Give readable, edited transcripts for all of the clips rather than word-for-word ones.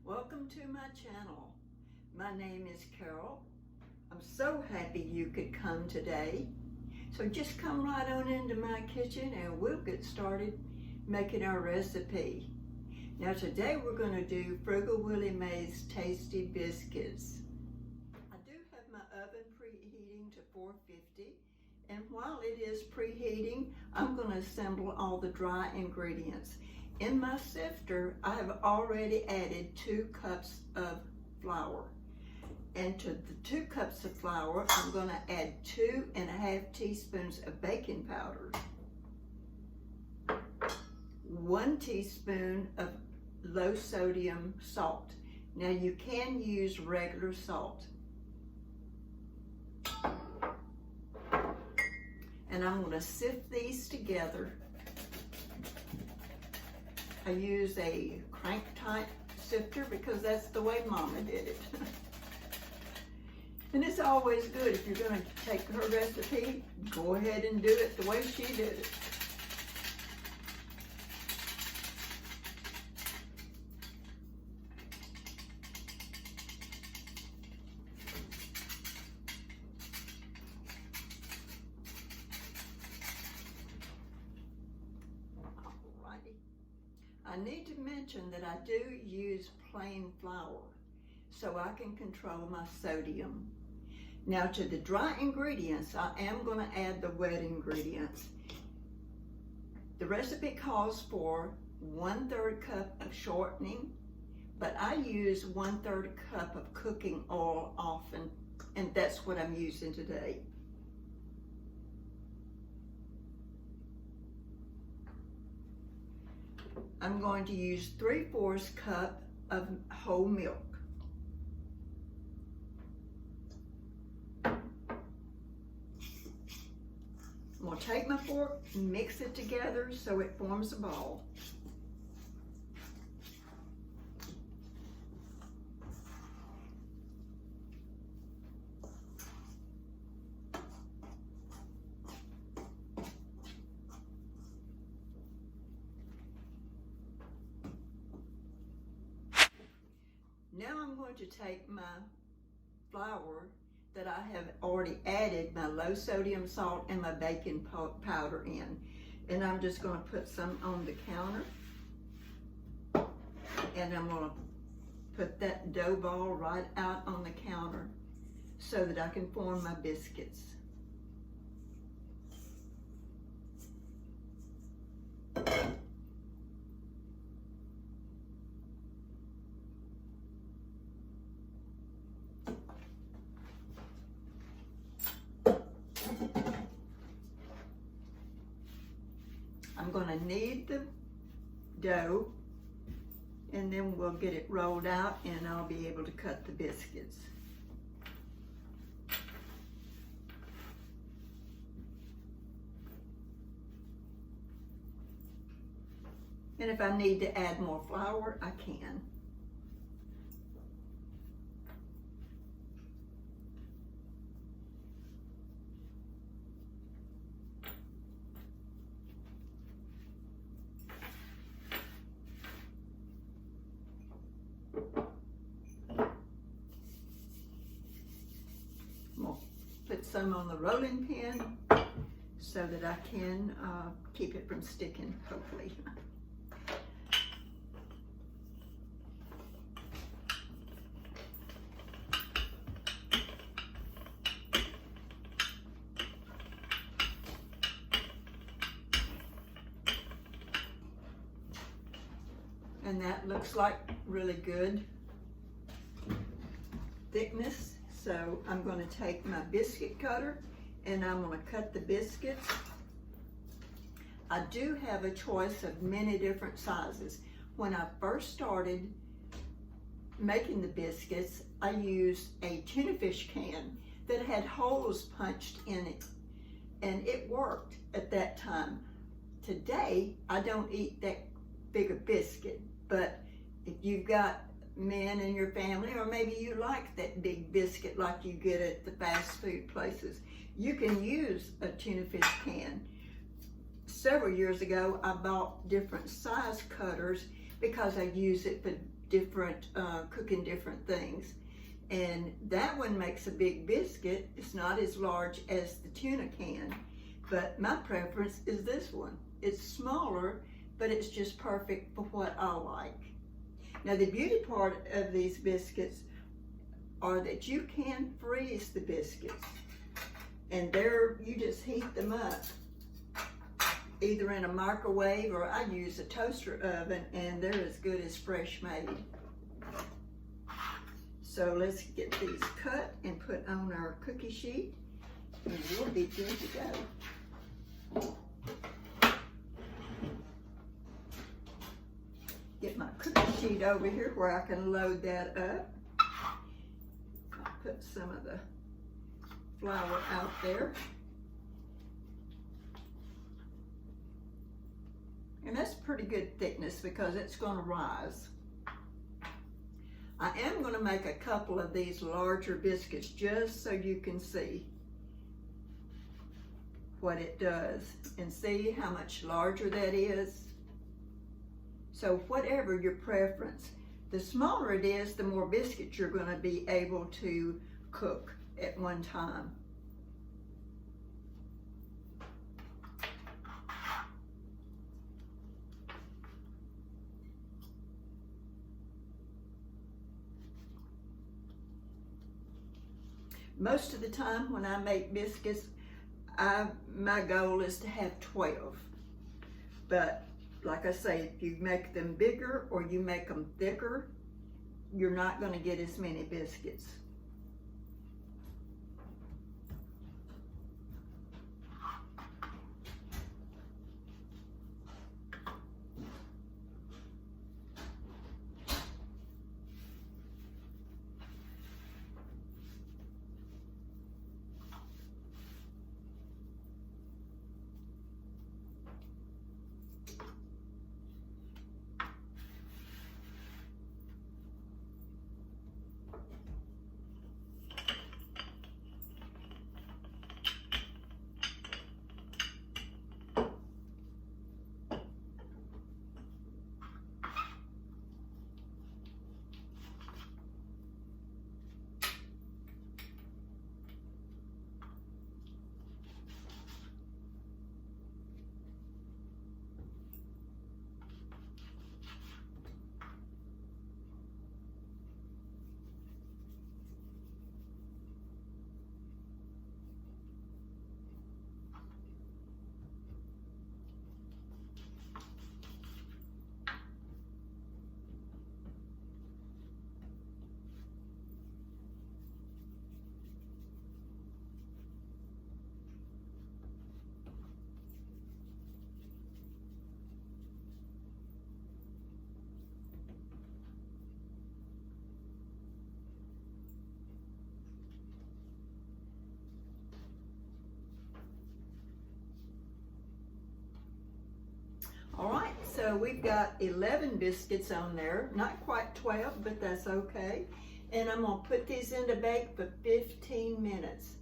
Welcome to my channel. My name is Carol. I'm so happy you could come today. So just come right on into my kitchen and we'll get started making our recipe. Now today we're going to do Frugal Willie Mae's Tasty Biscuits. I do have my oven preheating to 450, and while it is preheating, I'm going to assemble all the dry ingredients. In my sifter, I have already added 2 cups of flour. And to the 2 cups of flour, I'm going to add 2½ teaspoons of baking powder, 1 teaspoon of low sodium salt. Now you can use regular salt. And I'm going to sift these together. I use a crank type sifter because that's the way Mama did it. And it's always good if you're going to take her recipe, go ahead and do it the way she did it. I need to mention that I do use plain flour so I can control my sodium. Now to the dry ingredients, I am going to add the wet ingredients. The recipe calls for 1/3 cup of shortening, but I use 1/3 cup of cooking oil often, and that's what I'm using today. I'm going to use 3/4 cup of whole milk. I'm going to take my fork and mix it together so it forms a ball. Now I'm going to take my flour that I have already added my low sodium salt and my baking powder in, and I'm just going to put some on the counter, and I'm going to put that dough ball right out on the counter so that I can form my biscuits. I'm going to knead the dough, and then we'll get it rolled out and I'll be able to cut the biscuits. And if I need to add more flour, I can. Put some on the rolling pin so that I can keep it from sticking, hopefully. And that looks like really good thickness. So I'm going to take my biscuit cutter and I'm going to cut the biscuits. I do have a choice of many different sizes. When I first started making the biscuits, I used a tuna fish can that had holes punched in it, and it worked at that time. Today, I don't eat that big a biscuit, but if you've got men in your family, or maybe you like that big biscuit like you get at the fast food places, you can use a tuna fish can. Several years ago, I bought different size cutters because I use it for different, cooking different things. And that one makes a big biscuit. It's not as large as the tuna can, but my preference is this one. It's smaller, but it's just perfect for what I like. Now the beauty part of these biscuits are that you can freeze the biscuits, and you just heat them up either in a microwave, or I use a toaster oven, and they're as good as fresh made. So let's get these cut and put on our cookie sheet, and we'll be good to go. Get my cookie sheet over here where I can load that up. I'll put some of the flour out there. And that's pretty good thickness because it's going to rise. I am going to make a couple of these larger biscuits just so you can see what it does and see how much larger that is. So whatever your preference, the smaller it is, the more biscuits you're going to be able to cook at one time. Most of the time when I make biscuits, my goal is to have 12. But like I say, if you make them bigger or you make them thicker, you're not going to get as many biscuits. All right, so we've got 11 biscuits on there, not quite 12, but that's okay. And I'm gonna put these in to bake for 15 minutes.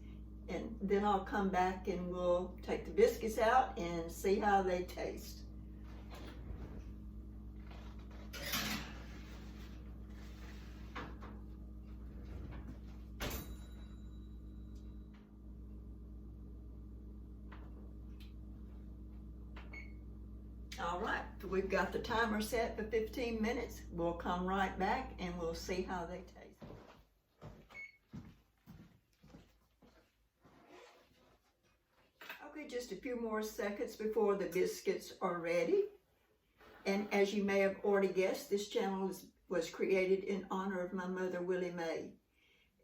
And then I'll come back and we'll take the biscuits out and see how they taste. All right, we've got the timer set for 15 minutes. We'll come right back and we'll see how they taste. Okay, just a few more seconds before the biscuits are ready. And as you may have already guessed, this channel was created in honor of my mother, Willie Mae.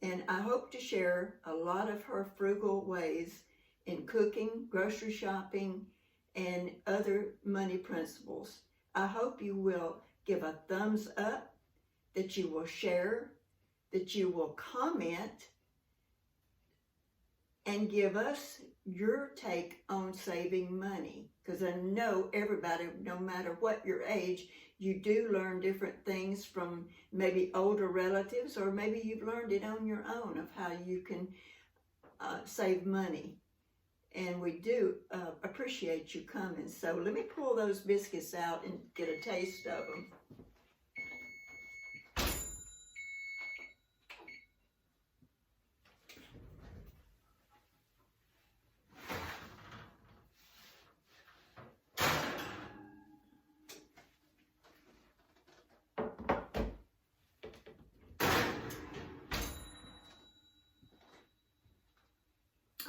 And I hope to share a lot of her frugal ways in cooking, grocery shopping, and other money principles. I hope you will give a thumbs up, that you will share, that you will comment, and give us your take on saving money. Because I know everybody, no matter what your age, you do learn different things from maybe older relatives, or maybe you've learned it on your own of how you can save money. And we do appreciate you coming. So let me pull those biscuits out and get a taste of them.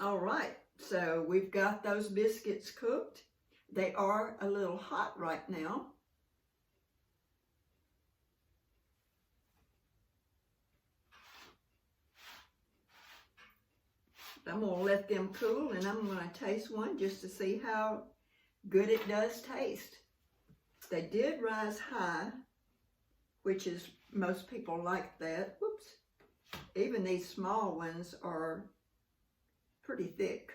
All right, so we've got those biscuits cooked. They are a little hot right now. I'm going to let them cool, and I'm going to taste one just to see how good it does taste. They did rise high, which is, most people like that. Whoops. Even these small ones are pretty thick.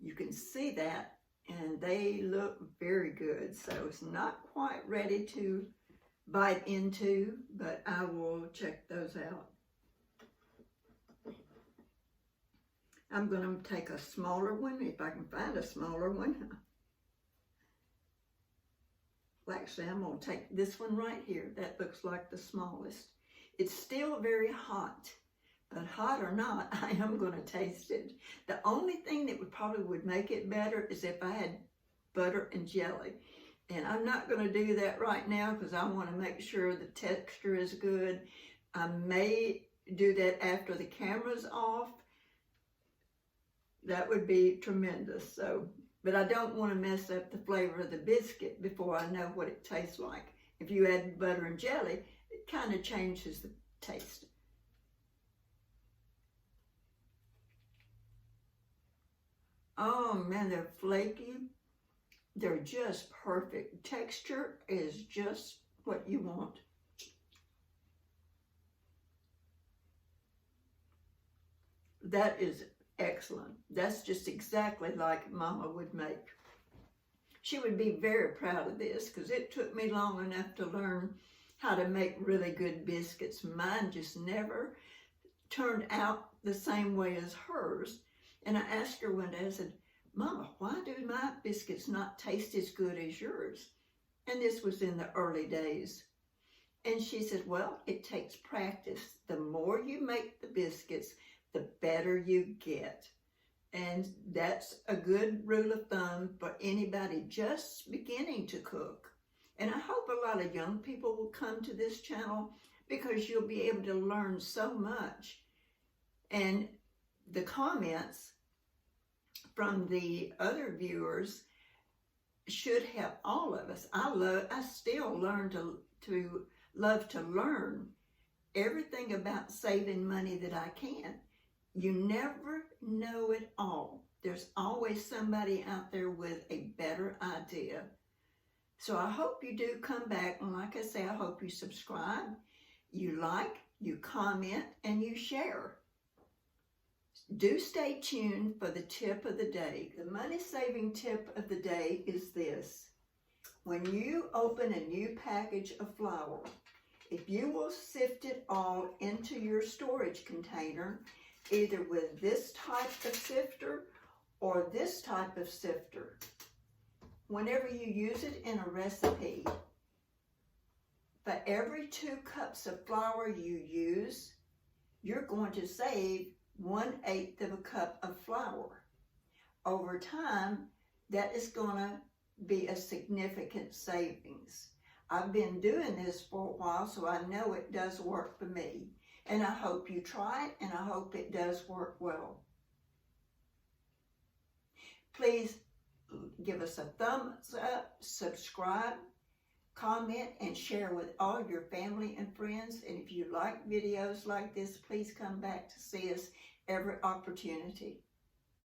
You can see that, and they look very good. So it's not quite ready to bite into, but I will check those out. I'm going to take a smaller one, if I can find a smaller one. Well, actually, I'm going to take this one right here. That looks like the smallest. It's still very hot, but hot or not, I am going to taste it. The only thing that would make it better is if I had butter and jelly. And I'm not going to do that right now because I want to make sure the texture is good. I may do that after the camera's off. That would be tremendous. So, but I don't want to mess up the flavor of the biscuit before I know what it tastes like. If you add butter and jelly, it kind of changes the taste. Oh man, they're flaky. They're just perfect. Texture is just what you want. That is excellent. That's just exactly like Mama would make. She would be very proud of this because it took me long enough to learn how to make really good biscuits. Mine just never turned out the same way as hers. And I asked her one day, I said, Mama, why do my biscuits not taste as good as yours? And this was in the early days. And she said, well, it takes practice. The more you make the biscuits, the better you get. And that's a good rule of thumb for anybody just beginning to cook. And I hope a lot of young people will come to this channel because you'll be able to learn so much. And the comments from the other viewers should help all of us. I still learn to love to learn everything about saving money that I can. You never know it all. There's always somebody out there with a better idea. So I hope you do come back. And like I say, I hope you subscribe, you like, you comment, and you share. Do stay tuned for the tip of the day. The money-saving tip of the day is this. When you open a new package of flour, if you will sift it all into your storage container, either with this type of sifter or this type of sifter, whenever you use it in a recipe, for every 2 cups of flour you use, you're going to save 1/8 of a cup of flour. Over time, that is going to be a significant savings. I've been doing this for a while, so I know it does work for me. And I hope you try it, and I hope it does work well. Please give us a thumbs up, subscribe, comment, and share with all your family and friends. And if you like videos like this, please come back to see us every opportunity.